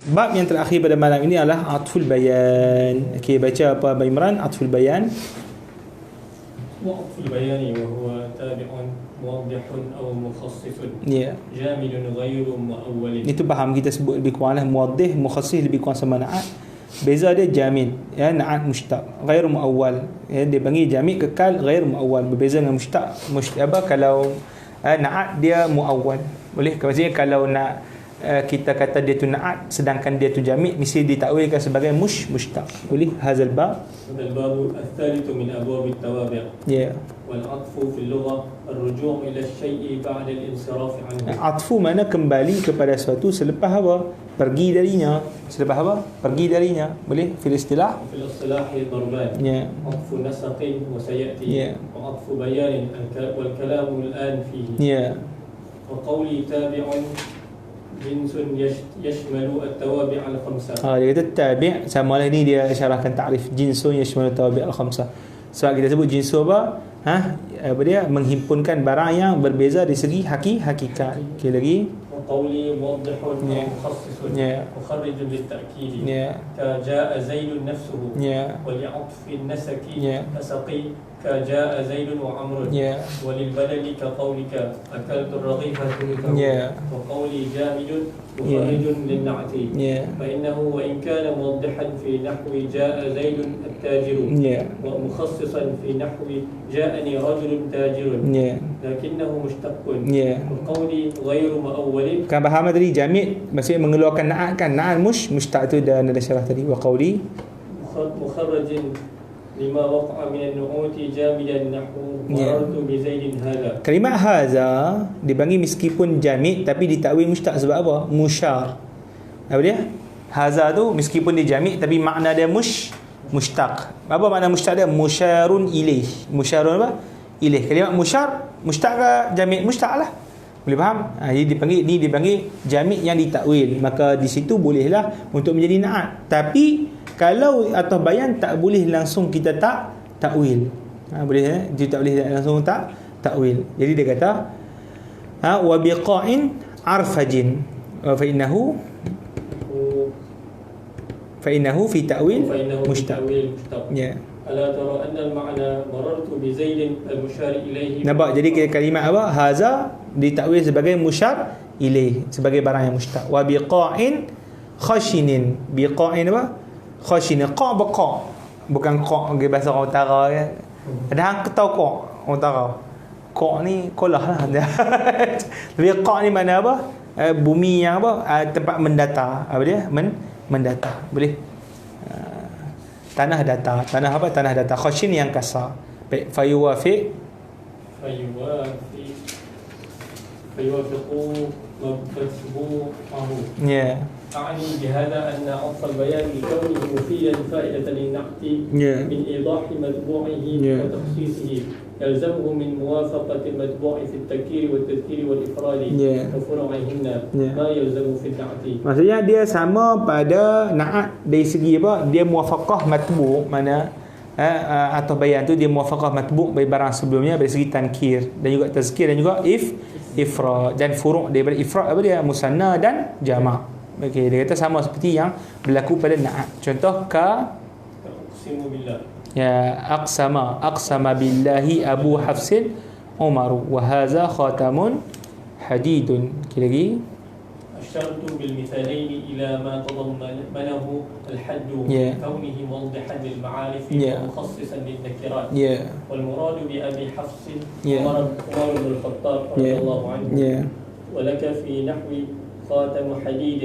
Bab yang terakhir pada malam ini adalah atful bayan. Okey, baca apa Abang Imran? Atful bayan. وقف البيان وهو تابع موضح أو مخصص جامد غير مؤول. Itu faham, kita sebut lebih kurang lah. Muwaddih, mukhassis lebih kurang sama na'at. Beza dia jamid, ya, na'at mushtaq, ghair muawwal. Ya, dia panggil jamid kekal ghair muawwal. Berbeza dengan mushtaq. Kalau na'at dia muawwal. Boleh, maksudnya kalau nak kita kata dia tu na'at sedangkan dia tu jamid, mesti ditakwilkan sebagai mushtaq. Boleh. Hazal bab. الباب الثالث من أبواب التوابع. والعطف في اللغة الرجوع إلى الشيء بعد الانصراف عنه. Atfu mana kembali kepada sesuatu selepas apa? Pergi darinya. Selepas apa? Pergi darinya. Boleh? Fil istilah. في الاصطلاح ضربان. عطف نسق وسيأتي. وعطف بيان والكلام الآن فيه. وقولي تابع جنس يشمل التوابع الخمسة. Dia kata tabi' sama lah, ni dia syarahkan takrif jinsun yashmalu tawabi' al-khamsah. Sebab kita sebut jinsun apa? Apa dia? Menghimpunkan barang yang berbeza dari segi hakikat. Okey lagi. وقولي موضح ومخصص مخرج للتأكيد كجاء زيد نفسه ولعطف النسك نسقي كجاء زيد وعمر وللبلد كقولك أكلت الرغيف وقولي جامد مخرج للنعت فإنه وإن كان موضحا في نحو جاء زيد التاجر ومخصصا في نحو جاءني رجل تاجر لكنه مشتق وقولي غير مؤول. Kan faham tadi jamid maksudnya mengeluarkan na'at kan. Na'at mushtaq tu dah ada syarah tadi. Wa qawli مخرج لما وقع من النعوت جامدا نحو مررت بزيد هذا. Kalimat haza dipanggil meskipun jamid tapi ditakwil mushtaq sebab apa? Musyar. Apa dia? Haza tu meskipun dia jamid tapi makna dia mushtaq. Apa makna mushtaq dia? Musyarun ilaih. Musyarun apa? Ilaih. Kalimat musyar mushtaq ke jamid? Mushtaq lah. Boleh faham? Jadi dipanggil jamid yang ditakwil. Maka di situ bolehlah untuk menjadi na'at. Tapi kalau atau bayan tak boleh langsung kita takwil. Boleh dia tak boleh langsung takwil. Jadi dia kata wa biqa'in arfajin fa innahu fi ta'wil mushtaq. Ya. Ala tara anna al-ma'na marartu bi Zaid al-musyar ilayhi. Nampak, jadi kalimat apa? Haza ditakwil sebagai musyar ilaih, sebagai barang yang mushtaq. Wa biqa'in khashinin. Biqa'in apa? Khashinin. Qa' baqa'. Bukan qa' bagi bahasa orang utara kan. Ada hang tahu qa' orang utara. Qa' ni kolah lah. Biqa' ni mana apa? Bumi yang apa? Tempat mendata. Apa dia? Mendata. Boleh? Tanah data. Tanah apa? Tanah data. Khashin yang kasar. Baik. Fayuwafiqu matbu'ahu. Ya. أعني بهذا أن عطف البيان لكونه مفيدا فائدة للنعت من إيضاح متبوعه وتخصيصه يلزمه من موافقة المتبوع في التذكير والتذكير والإفراد وفروعهن ما يلزم في النعت. Maksudnya dia sama pada na'at dari segi apa? Dia muwafaqah matbu', mana atau bayan tu dia muwafaqah matbu' bagi barang sebelumnya dari segi tankir dan juga tazkir dan juga ifrad dan furu' daripada ifrad apa dia? Musanna dan jama'. Okey, dia kata sama seperti yang berlaku pada na'at. Contoh aqsimu billah. Ya, aqsama billahi Abu Hafsin Umar wa hadza khatamun hadidun. Lagi أشرت بالمثالين إلى ما تضمنه الحد كونه موضحا للمعارف ومخصصا للنكرات والمراد بأبي حفص عمر بن الخطاب رضي الله عنه ولك في نحو خاتم حديد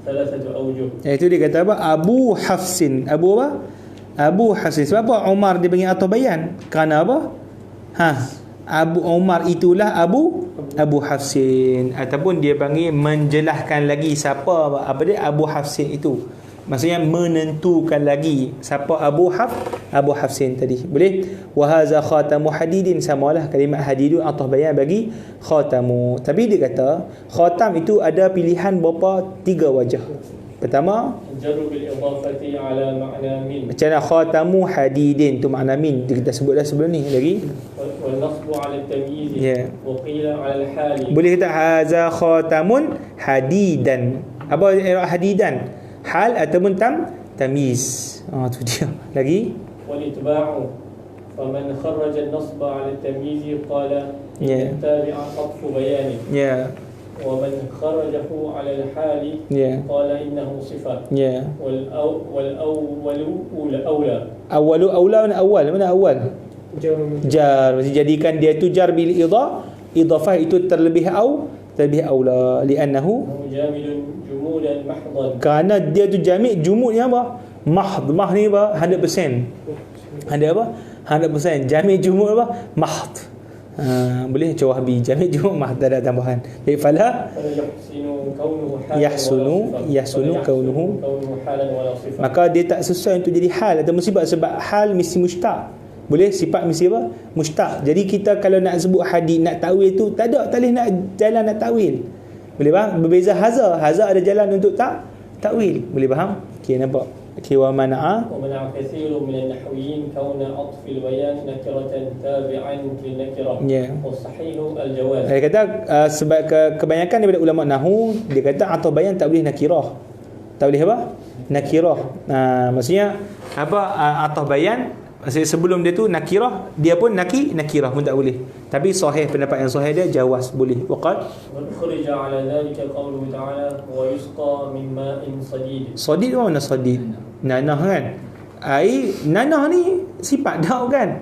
ثلاثة أوجه. Itu dia kata apa? Abu Hafsin. Abu apa? Abu Hafsin. Sebab apa Umar dia panggil atau bayan? Kerana apa? Abu Umar itulah Abu Hafsin, ataupun dia panggil menjelaskan lagi siapa apa dia Abu Hafsin itu. Maksudnya menentukan lagi siapa Abu Hafsin tadi. Boleh? Wa hadza khatamu hadidin, samalah kalimat hadidun atau bayan bagi khatamu. Tapi dia kata khatam itu ada pilihan berapa? 3 wajah. Pertama, jarru bil idafati ala ma'na min. Macam mana khatamu hadidin tu makna min. Kita sebut dah sebelum ni lagi. Wal nasbu ala tamyiz wa qila ala al hali. Boleh kata hadza khatamun hadidan. Apa hadidan? hal ataupun tamyiz. Tu dia. Lagi والإتباع فمن خرج النصب على التمييز قال Yeah. التابع عطف بيان ya ومن خرجه على الحال ya قال إنه صفة ya والأول أولى awalu aula mana awal jar, mesti jadikan dia tu jar bil idafah itu terlebih aula li'annahu جامد جمودا محضا kerana dia tu jamik jumud ni apa mahd ni apa 100% ada apa 100% jamik jumud apa mahd. Boleh macam Wahbi jamik jumud mahd, tak ada tambahan. Jadi fala yahsunu kaunuhu, maka dia tak sesuai untuk jadi hal atau musibah, sebab hal mesti mustaq. Boleh sifat mesti apa mustaq. Jadi kita kalau nak sebut hadis nak takwil tu tak boleh nak jalan nak takwil. Boleh faham? Berbeza hazar ada jalan untuk takwil. Boleh faham? Okey, nampak? Okey, wa mana'a كثير من النحويين كون عطف البيان نكرة تابعا للنكرة والصحيح الجواز. Dia kata sebab kebanyakan daripada ulama nahwu dia kata atau bayan tak boleh nakirah. Tak boleh apa? Nakirah. Maksudnya apa atau bayan? Maksudnya sebelum dia tu nakirah, dia pun nakirah pun tak boleh. Tapi sahih, pendapat yang sahih dia jawaz boleh. Waqad خرج على ذلك قوله تعالى ويسقى من ماء صديد. Sadid mana sadid? Nanah kan? Air nanah ni sifat dah kan?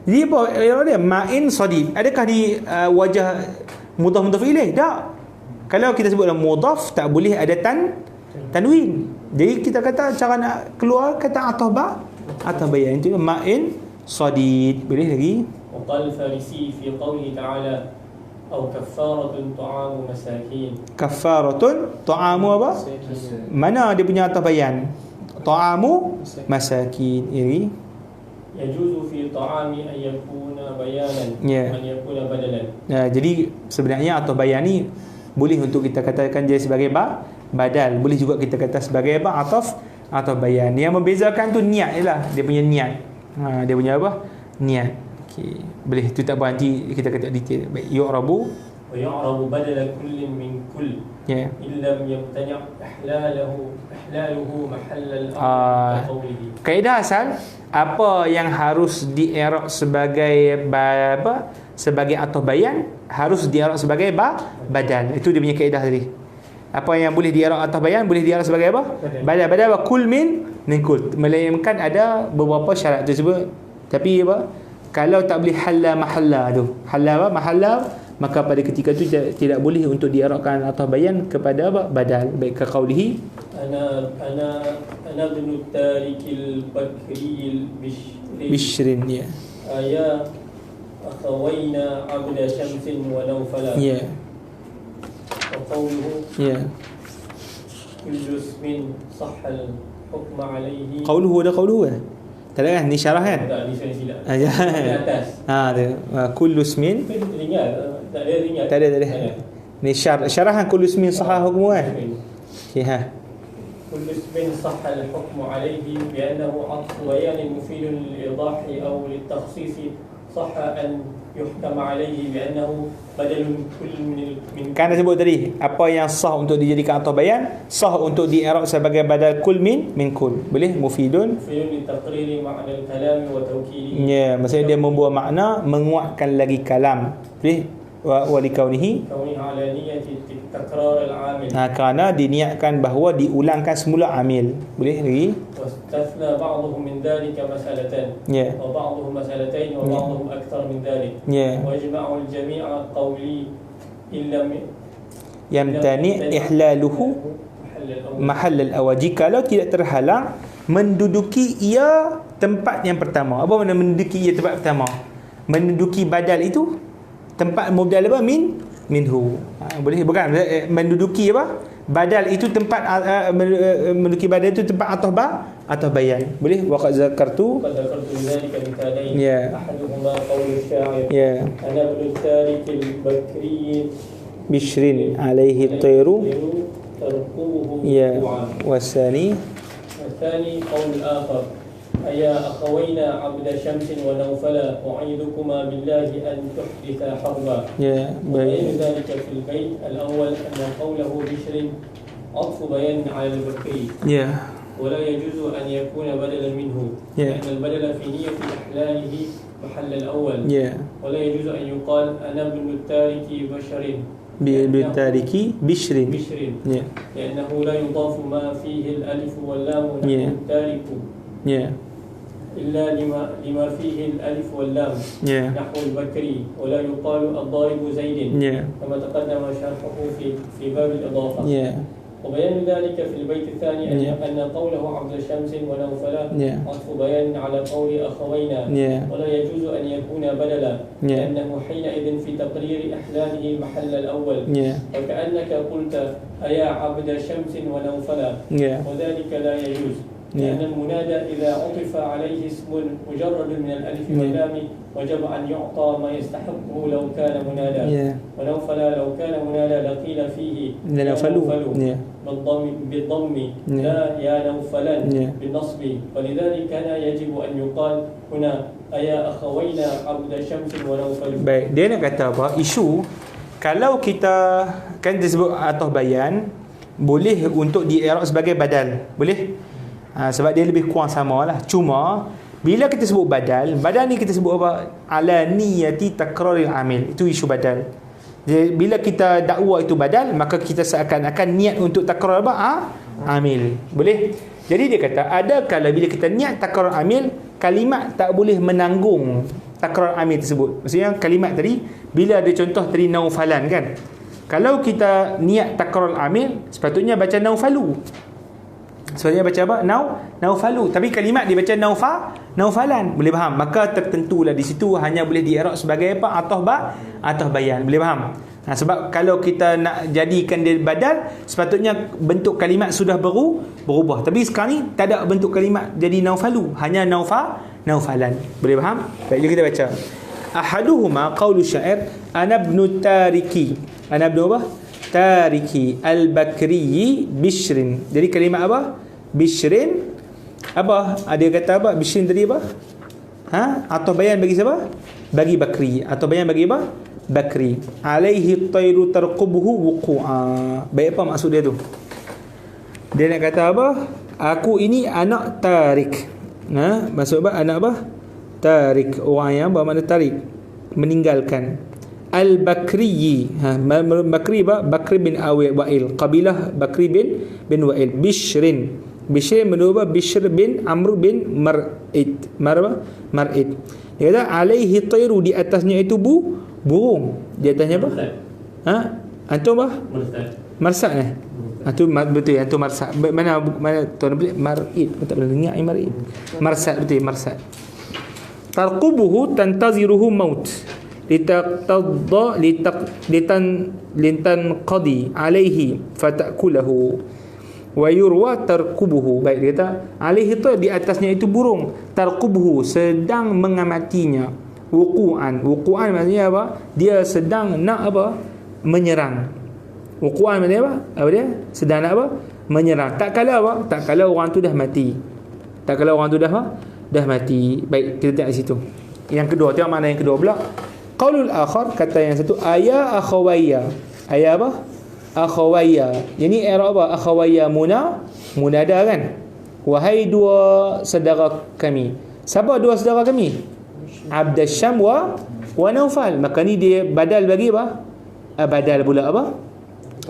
Dia apa dia? Ma'in sadid. Adakah di wajah mudhaf ilaih? Tak. Kalau kita sebut dalam mudhaf tak boleh ada tanwin. Jadi kita kata cara nak keluar kata atau bayan itu ma'in sadid. Boleh lagi? وقال الفارسي في قوله تعالى أو كفارة طعام مساكين. Kafaratun ta'amu apa? Mana dia punya atau bayan? Ta'amu masakin. Ini يجوز في طعام أن يكون بيانا أن يكون بدلا. Jadi sebenarnya atau bayan ni boleh untuk kita katakan dia sebagai badal, boleh juga kita kata sebagai apa atau bayan. Yang membezakan tu niat jelah, dia punya niat. Dia punya apa? Niat. Okey, boleh tu tak apa, nanti kita kata detail. Baik, yu'rabu ويعرب بدل كل من كل إن لم يمتنع إحلاله محل الأمر كقوله. Kaedah asal apa yang harus di-i'rab sebagai apa? Sebagai atau bayan harus di-i'rab sebagai badal. Itu dia punya kaedah tadi. Apa yang boleh di-i'rab atau bayan boleh di-i'rab sebagai apa? Badal wa kul min kul. Melainkan ada beberapa syarat tersebut. Tapi apa? Kalau tak boleh halla mahalla tu. Halla mahalla, maka pada ketika itu tidak boleh untuk diarahkan atau bayan kepada apa? Badal. Baik ke qaulihi ana ibnu tarikil bakriyil bishrin ya akhawayna abda syamsin wa nawfala ya wa qawluhu kullu ismin sahhal hukma alayhi. Qawluhu ada qawluhu tak ada kan? Ni syarah kan? Tak, ni saya silap. Atas. Kullu ismin. Tak ada. Tak ada. Ni syarahan kullu ismin sahah hukmu kan? Okey كل اسم صح الحكم عليه بأنه عطف بيان مفيد للإيضاح أو للتخصيص صح أن يحكم عليه بأنه بدل كل من kan dah sebut tadi apa yang sah untuk dijadikan atau bayan, sah untuk di-i'rab sebagai badal kul min kul. Boleh mufidun لتقرير معنى الكلام وتوكيده. Ya, maksudnya dia membawa makna menguatkan lagi kalam. Boleh wa likaunihi على نية تكرار العامل. kerana diniatkan bahawa diulangkan semula amil. Boleh lagi? واستثنى بعضهم من ذلك مسألتان وبعضهم مسألتين وبعضهم أكثر من ذلك ويجمع الجميع قولي إن لم يمتنع إحلاله محل الأول. Jikalau tidak terhalang menduduki ia tempat yang pertama. Apa makna menduduki ia tempat pertama? Menduduki badal itu tempat mubdal apa? Minhu. Boleh bukan? Menduduki apa? Badal itu tempat menduduki badal itu tempat atau bayan. Boleh? Waqad zakartu dzalika mitalain. Ahaduhuma qaul asy-sya'ir. Ana ibnu tarikil bakri bishrin alaihi at-tayru tarquhu wasani الثاني قول الآخر أيا أخوينا عبد شمس ونوفلا أعيدكما بالله أن تحدث حربا. وغير ذلك في البيت الأول أن قوله بشر عطف بيان على البكري ولا يجوز أن يكون بدلا منه لأن البدل في نية إحلاله محل الأول ولا يجوز أن يقال أنا ابن التارك بشر لأنه لا يضاف ما فيه الألف واللام نحو التارك إلا لما فيه الألف واللام نحو البكري ولا يقال الضارب زيد كما تقدم شرحه في باب الإضافة وبيان ذلك في البيت الثاني أن قوله عبد شمس ونوفلا عطف بيان على قول أخوينا ولا يجوز أن يكون بدلا لأنه حينئذ في تقرير إحلاله محل الأول وكأنك قلت أيا عبد شمس ونوفلا وذلك لا يجوز لأن المنادى إذا عطف عليه اسم مجرد من الألف واللام وجب أن يعطى ما يستحقه لو كان منادى ونوفلا لو كان منادى لقيل فيه نوفل بالضم لا يا نوفلا بالنصب ولذلك كان يجب أن يقال هنا أيا أخوينا عبد شمس ونوفل. Baik, dia nak kata apa? Isu kalau kita kan disebut atau bayan boleh untuk di-i'rab sebagai badal. Boleh? Sebab dia lebih kurang sama lah. Cuma bila kita sebut badal ni kita sebut apa? Ala niyati takraril amil. Itu isu badal. Jadi, bila kita dakwa itu badal, maka kita seakan-akan niat untuk takrar apa? Amil. Boleh? Jadi dia kata ada kala bila kita niat takrar amil, kalimat tak boleh menanggung takrar amil tersebut. Maksudnya kalimat tadi bila ada contoh tadi naufalan kan. Kalau kita niat takrar amil, sepatutnya baca naufalu. Sebenarnya baca apa? Naufalu. Tapi kalimat dia baca naufalan. Boleh faham? Maka tertentulah di situ hanya boleh di-i'rab sebagai apa? Atau bayan. Boleh faham? Sebab kalau kita nak jadikan dia badal, sepatutnya bentuk kalimat sudah berubah. Tapi sekarang ni tak ada bentuk kalimat jadi naufalu. Hanya naufalan. Boleh faham? Baik, jom kita baca. Ahaduhuma qawlu syair ana ibnu tariki. Ana ibnu apa? Tariki al-Bakri Bishrin. Jadi kalimat apa? Bishrin apa? Ada kata apa? Bishrin tadi apa? Atau bayan bagi siapa? Bagi Bakri. Atau bayan bagi apa? Bakri. Alaihi tayru tarqubuhu wuqu'a. Baik, apa maksud dia tu? Dia nak kata apa? Aku ini anak tarik. Maksud apa? Anak apa? Tarik. Orang yang bermakna tarik, meninggalkan. Al-Bakri. Bakri apa? Bakri bin Wa'il. Qabilah Bakri bin Wa'il. Bishrin. Bishrin menurut Bishr bin Amr bin Mar'id. Mar'id. Dia kata alaihi tayru, di atasnya itu burung. Di atasnya apa? Antum apa? Marsad ni. Antum betul, antum marsad. Mana tuan Mar'id? Tak pernah dengar Mar'id. Marsad betul, marsad. Tarqubuhu tantaziruhu maut. litanqadi alaihi fatakulahu wa yurwa tarqubuhu. Baik, dia kata alaihi tu di atasnya itu burung, tarqubuhu sedang mengamatinya, wuqu'an maksudnya apa? Dia sedang nak apa? Menyerang. Wuqu'an maksudnya apa? Apa dia? Sedang nak apa? Menyerang. Tak kala apa? Tak kala orang tu dah mati. Tak kala orang tu dah mati. Baik, kita tengok di situ. Yang kedua, tengok makna yang kedua pula. Qaulul akhar, kata yang satu, aya akhawayya. Aya apa? Akhawayya. Ini i'rab apa? Akhawayya munada kan? Wahai dua saudara kami. Siapa dua saudara kami? Abdasyam wa Naufal. Maka ni dia badal bagi apa? Badal pula apa?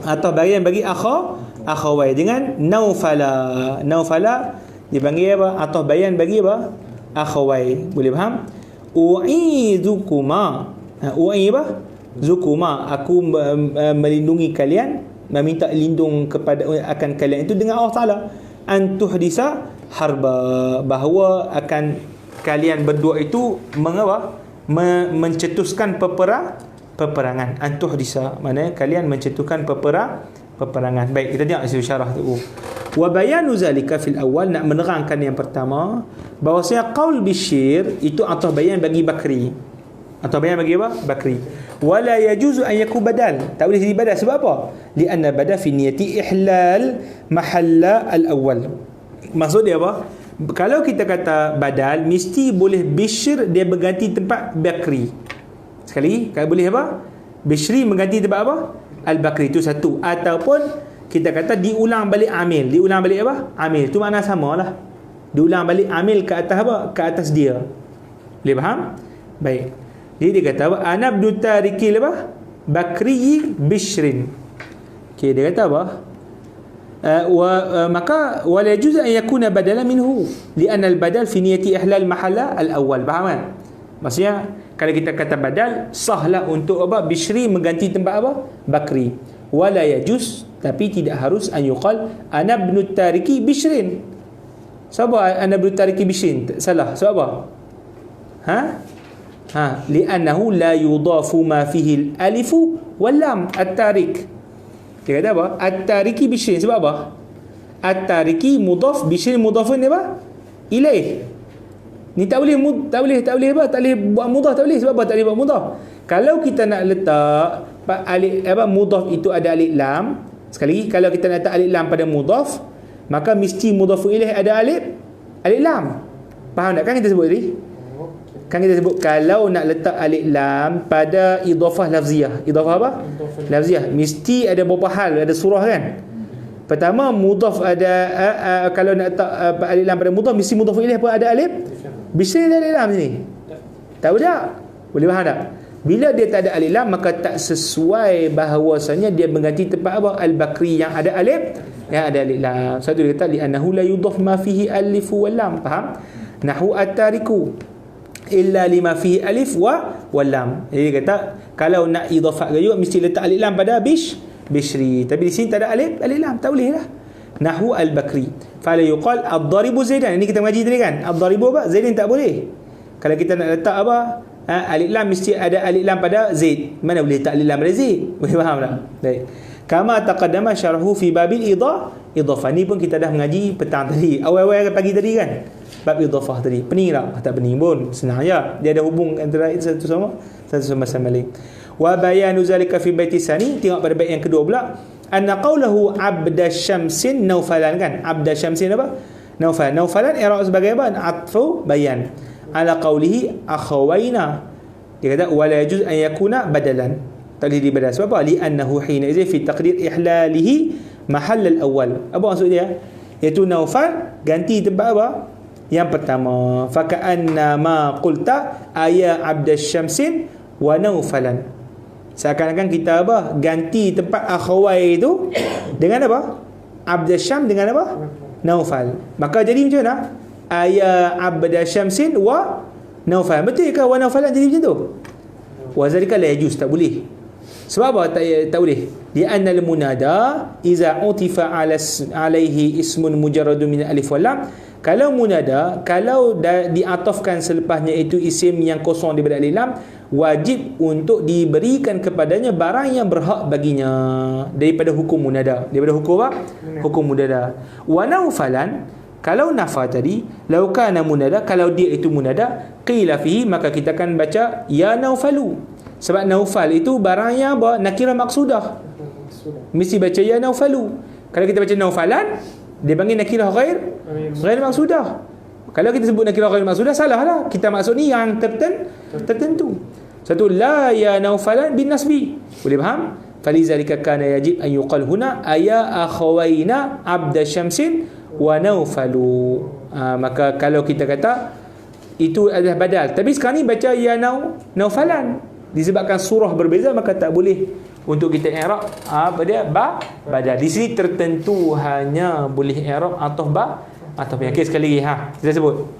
Atau bagian bagi akhawai dengan Naufala. Naufala dipanggil apa? Atau bayan bagi apa? Akhawai. Boleh faham? U'izukuma. U'i apa? Zukuma. Aku melindungi kalian, meminta lindung kepada akan kalian itu dengan Allah Ta'ala. Antuhdisa harba. Bahawa akan kalian berdua itu mencetuskan peperangan. Antuhdisa, maknanya kalian mencetuskan peperangan. Baik, kita tengok isi syarah tu. Wa bayanu zalika fil awal, nak menerangkan yang pertama bahawasanya qaul Bishr itu atau bayan bagi Bakri. Atau bayan bagi apa? Bakri. Wala yajuzu an yakun badal. Tak boleh jadi badal. Sebab apa? Lianna badal fi niyati ihlal mahalla al-awwal. Maksud dia apa? Kalau kita kata badal, mesti boleh Bishr dia berganti tempat Bakri. Sekali, kalau boleh apa? Bishri mengganti tempat apa? Al-Bakri, itu satu. Ataupun kita kata diulang balik amil. Diulang balik apa? Amil. Tu makna samalah. Diulang balik amil ke atas apa? Ke atas dia. Boleh faham? Baik. Jadi dia kata apa? Ana abdu tariki apa? Bakri Bishrin. Okey, dia kata apa? Maka wala yajuz an yakuna badala minhu li'anna al-badal fi niyati ihlal mahalla al-awwal. Faham kan? Maksudnya kalau kita kata badal, sahlah untuk apa? Bishri mengganti tempat apa? Bakri. Wala yajuz, tapi tidak harus an yuqal ana ibnu tariki Bishrin. Sebab ana ibnu tariki Bishrin salah. Sebab apa? Li'annahu la yudafu ma fihi al-alif wal lam at-tarik. Dia kata apa? At-tariki Bishrin. Sebab apa? At-tariki mudaf, Bishrin mudafun apa? Ilaih. Ni tak boleh apa? Tak boleh buat mudaf, tak boleh. Sebab apa tak boleh buat mudaf? Kalau kita nak letak alif apa mudaf itu ada alif lam. Sekali lagi, kalau kita nak letak alif lam pada mudaf, maka mesti mudaf ilaih ada alif lam. Faham tak? Kan kita sebut tadi? Kan kita sebut kalau nak letak alif lam pada idhafah lafziyah. Idhafah apa? Lafziyah. Mesti ada beberapa hal, ada surah kan? Pertama, mudhaf ada kalau nak letak alif lam pada mudhaf, mesti mudhaf ilaih pun ada alif. Bisa ada alif lam sini? Tak boleh. Boleh faham tak? Bila dia tak ada alif lam, maka tak sesuai bahawasanya dia mengganti tempat apa? Al-Bakri yang ada alif, yang ada alif lam. Satu dia kata li'annahu la yudhaf ma fihi alif wal lam. Faham? Nahu at-tariku illa lima fihi alif wa lam. Jadi dia kata kalau nak idhafat juga mesti letak alif lam pada Bishri. Tapi di sini tak ada alif lam, tak boleh lah. Nahwu al-Bakri. Fala yuqal ad-daribu Zaidan. Ini kita mengaji tadi kan. Ad-daribu apa? Zaidan tak boleh. Kalau kita nak letak apa? Alif lam mesti ada alif lam pada Zaid. Mana boleh letak alif lam pada Zaid? Boleh faham tak? Baik. Kama taqaddama syarhu fi babil idhafah. Ni pun kita dah mengaji petang tadi. Awal-awal pagi tadi kan. Bab idhafah tadi. Pening tak? Tak pening pun. Senang aja. Dia ada hubung antara satu sama lain. Wa bayanu zalika fi baiti sani. Tengok pada bait yang kedua pula. Anna qawlahu abda syamsin naufalan kan. Abda syamsin apa? Naufalan i'rab sebagai apa? Atfu bayan. Ala qawlihi akhawaina. Dia kata wala yajuz an yakuna badalan. Tak boleh dibadal. Sebab apa? Li'annahu hina izin fi taqdir ihlalihi mahall al-awwal. Apa maksud dia? Iaitu Naufal ganti tempat apa? Yang pertama. Faka'anna ma qulta aya abda syamsin wa Naufalan. Seakan-akan kita apa? Ganti tempat akhawai itu dengan apa? Abda syam dengan apa? Naufal. Maka jadi macam mana? Aya abda syamsin wa Naufal. Betul ke wa Naufalan jadi macam tu? Wa zalika la yajuz, tak boleh. Sebab apa tak boleh? Di annal munada iza utifa alaihi ismun mujarradun min alif wal lam. Kalau munada, kalau diatafkan selepasnya itu isim yang kosong daripada alif lam, wajib untuk diberikan kepadanya barang yang berhak baginya daripada hukum munada. Daripada hukum apa? Hukum munada. Wa Naufalan, kalau nafa tadi, lau kana munada, kalau dia itu munada, qila fihi, maka kita akan baca ya Naufalu. Sebab Naufal itu barang yang apa? Nakirah maksudah. Mesti baca ya Naufalu. Kalau kita baca Naufalan, dia panggil nakirah ghair maksudah. Kalau kita sebut nakirah ghair maksudah, salah lah. Kita maksud ni yang tertentu. Satu, la ya Naufalan bin nasbi. Boleh faham? Falizalika kana yajib an yuqal huna aya akhawaina abda syamsin wa Naufalu. Maka kalau kita kata itu adalah badal, tapi sekarang ni baca ya Naufalan. Disebabkan surah berbeza, maka tak boleh untuk kita i'rab apa dia badal. Di sini tertentu hanya boleh i'rab atau okey, sekali lagi kita sebut.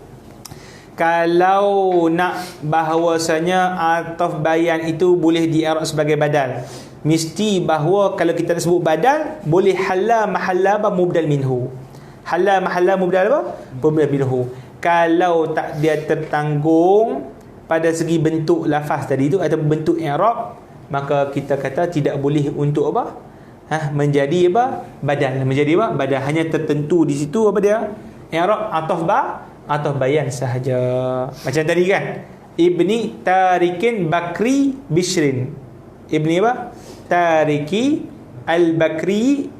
Kalau nak bahawasanya ataf bayan itu boleh di-i'rab sebagai badal, mesti bahawa kalau kita nak sebut badal, boleh halla mahalla mubdal minhu. Halla mahalla mubdal apa? Mubdal minhu. Kalau tak dia tertanggung pada segi bentuk lafaz tadi itu atau bentuk i'rab, maka kita kata tidak boleh untuk apa? Menjadi apa? Badal. Menjadi apa? Badal. Hanya tertentu di situ apa dia? I'rab atau bayan sahaja. Macam tadi kan? Ibni tarikin Bakri Bishrin. Ibni apa? Tariki al-Bakri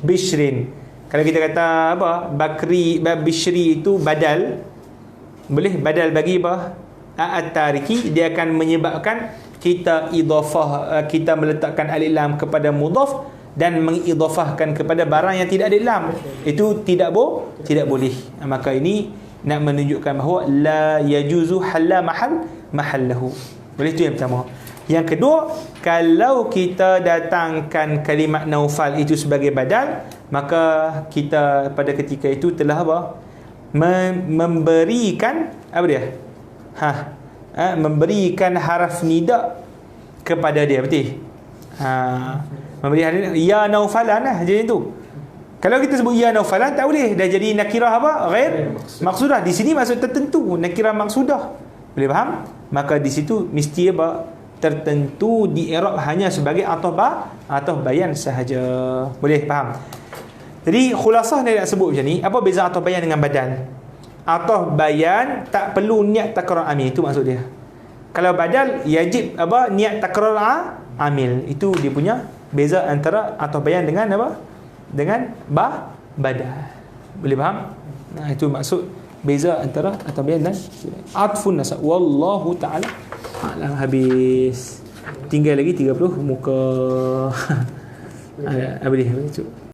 Bishrin. Kalau kita kata apa? Bakri Bishri itu badal. Boleh badal bagi apa? At-tariki, dia akan menyebabkan kita idhafah, kita meletakkan alif lam kepada mudhaf dan mengidhafahkan kepada barang yang tidak ada dalam, itu tidak boleh. Maka ini nak menunjukkan bahawa la yajuzu halla mahallahu. Boleh, itu yang pertama. Yang kedua, kalau kita datangkan kalimat naufal itu sebagai badal, maka kita pada ketika itu telah apa? Memberikan apa dia? Memberikan haraf nida kepada dia, betul? Memberi haraf ya naufalan lah, jadi itu. Kalau kita sebut ya naufalan tak boleh, dah jadi nakirah apa? Ghair maqsudah. Di sini maksud tertentu, nakirah maqsudah. Boleh faham? Maka di situ mesti apa? Tertentu di i'rab hanya sebagai atau bayan sahaja. Boleh faham? Jadi khulasah dia nak sebut macam ni, apa beza atau bayan dengan badal? Atau bayan tak perlu niat takrار amil, itu maksud dia. Kalau badal yajib apa? Niat takrار amil. Itu dia punya beza antara atau bayan dengan apa? Dengan badal. Boleh faham? Nah, itu maksud beza antara atau bayan dan atfun nasab. Wallahu taala alam. Habis. Tinggal lagi 30 muka. Boleh.